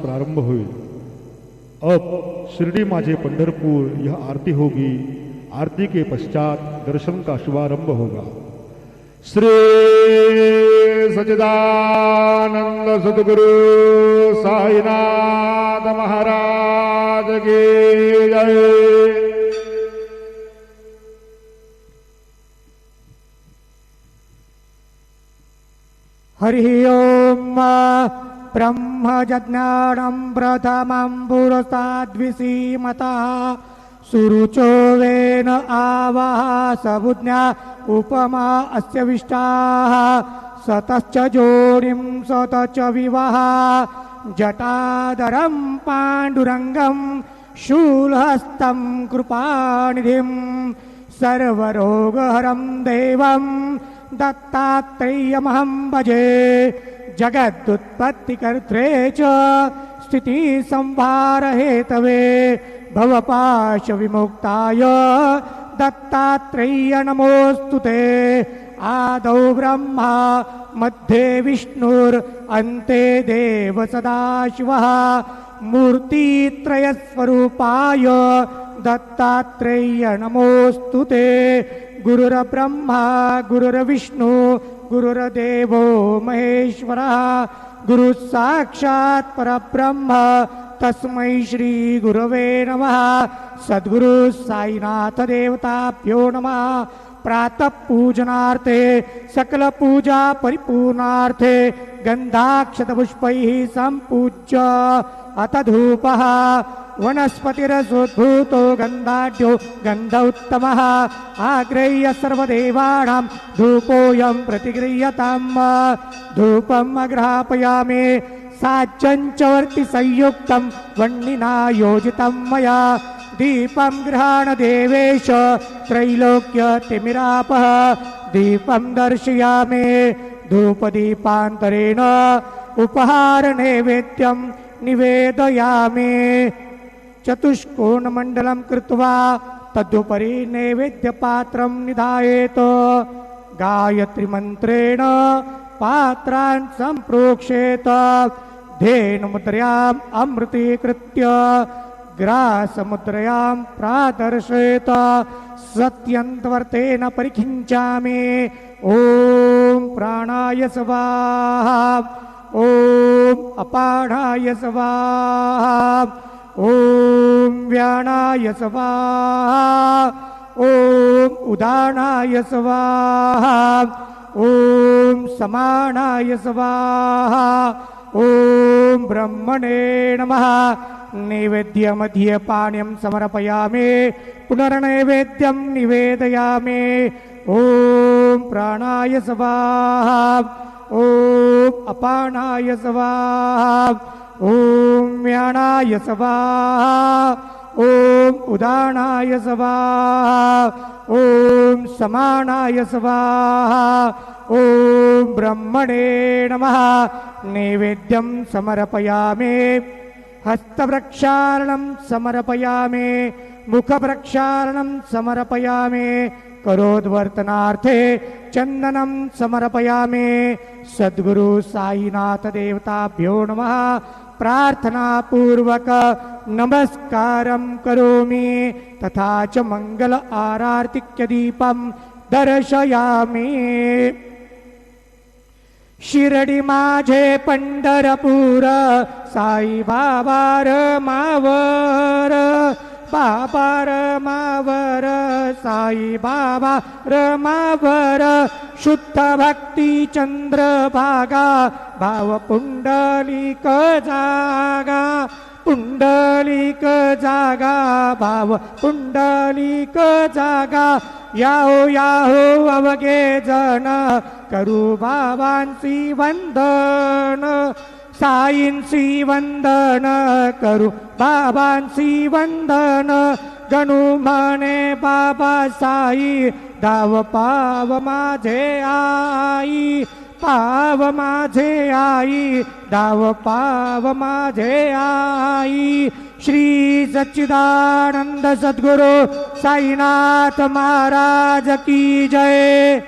प्रारंभ होईल। अब शिरडी माझे पंढरपुर यह आरती होगी, आरती के पश्चात दर्शन का शुभारंभ होगा। श्री सच्चिदानंद सद्गुरु साईनाथ महाराज की जय। हरि ओम। ब्रह्मज्ञानं प्रथमं पुरस्ताद्विसीमतः सुरुचो वेन आवः सबुज्ञा उपमा अस्य विष्टाः सतश्च जोनिं सतश्च विवाह जटाधरं पाण्डुरङ्गं शूलहस्तं कृपानिधिं सर्वरोगहरं देवं दत्तात्रेयमहं भजे। जगदुत्पत्तिकर्त्रे च स्थितिसंहारहेतवे भवपाशविमुक्ताय दत्तात्रेय नमोऽस्तुते। आदौ ब्रह्मा मध्ये विष्णुरन्ते देव सदाशिवः मूर्तित्रयस्वरूपाय दत्तात्रेय नमोऽस्तुते। गुरुर्ब्रह्मा गुरुर्विष्णु गुरुर्देवो महेश्वरः गुरुः साक्षात् परब्रह्म तस्मै श्री गुरवे नमः। सद्गुरु साईनाथ देवताभ्यो नमः। प्रातः पूजनार्थे सकल पूजा परिपूर्णार्थे गंधाक्षतपुष्पैः संपूज्य अथ धूपः वनस्पतिरसोद्भूतो गन्धाढ्यो गन्ध उत्तमः आग्रह्य सर्वदेवानां धूपोऽयं प्रतिगृह्यताम्। धूपम् अग्रापयामि साज्जञ्चवर्ति संयुक्तं वह्निना योजितं मया। दीपं गृहाण देवेश त्रैलोक्यतिमिरापः दीपं दर्शयामि। धूपदीपान्तरेण उपहारनैवेद्यं निवेदयामि। चतुष्कोणमण्डलं कृत्वा तदुपरि नैवेद्यपात्रं निधायेत। गायत्रीमन्त्रेण पात्रान् सम्प्रोक्षेत। धेनुमुद्रयाम् अमृतीकृत्य ग्रासमुद्रयां प्रादर्शयेत। सत्यन्तवर्तेन परिखिञ्चामि। ॐ प्राणाय स्वाहा ॐ अपानाय स्वाहा ॐ व्यानाय स्वाहा ॐ उदानाय स्वाहा ॐ समानाय स्वाहा ॐ ब्रह्मणे नमः। नैवेद्यमध्ये पानीयं समर्पयामि। पुनर्नैवेद्यं निवेदयामि। ॐ प्राणाय स्वाहा ॐ अपानाय स्वाहा ॐ व्यानाय स्वाहा ॐ उदानाय स्वाहा ॐ समानाय स्वाहा ॐ ब्रह्मणे नमः। नैवेद्यं समर्पयामि। हस्तप्रक्षालनं समर्पयामि। मुखप्रक्षालनं समर्पयामि। करोद्वर्तनार्थे चन्दनं समर्पयामि। सद्गुरु साईनाथ देवताभ्यो नमः। प्रार्थनापूर्वक नमस्कारं करोमि। तथा च मंगल आरार्तिक्यदीपं दर्शयामि। शिरडी माझे पंढरपूर साई बाबा रमावर बाबा रमावर साई बाबा रमावर शुद्ध भक्ती चंद्रभागा भाव पुंडलिक जागा पुंडलिक जागा भाव पुंडलिक जागा याहो याहो अवघे जन करू बाबांची वंदन साईंची वंदन करू बाबांची वंदन गणू म्हणे बाबा साई धाव पाव माझे आई पाव माझे आई धाव पाव माझे आई। श्री सच्चिदानंद सद्गुरु साईनाथ महाराज की जय।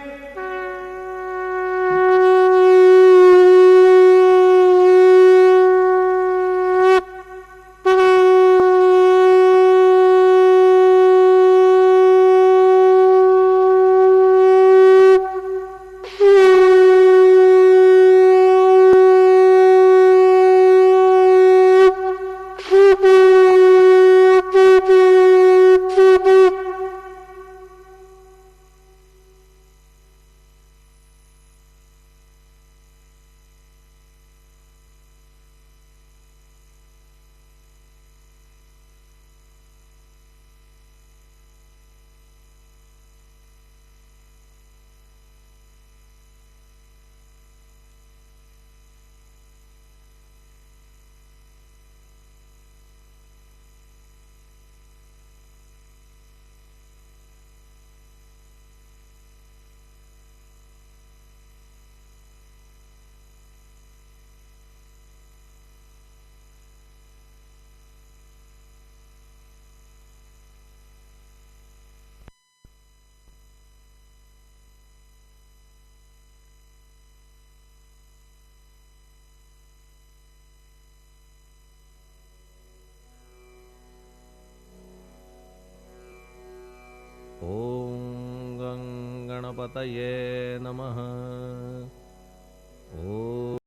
ॐ गं गणपतये नमः ॐ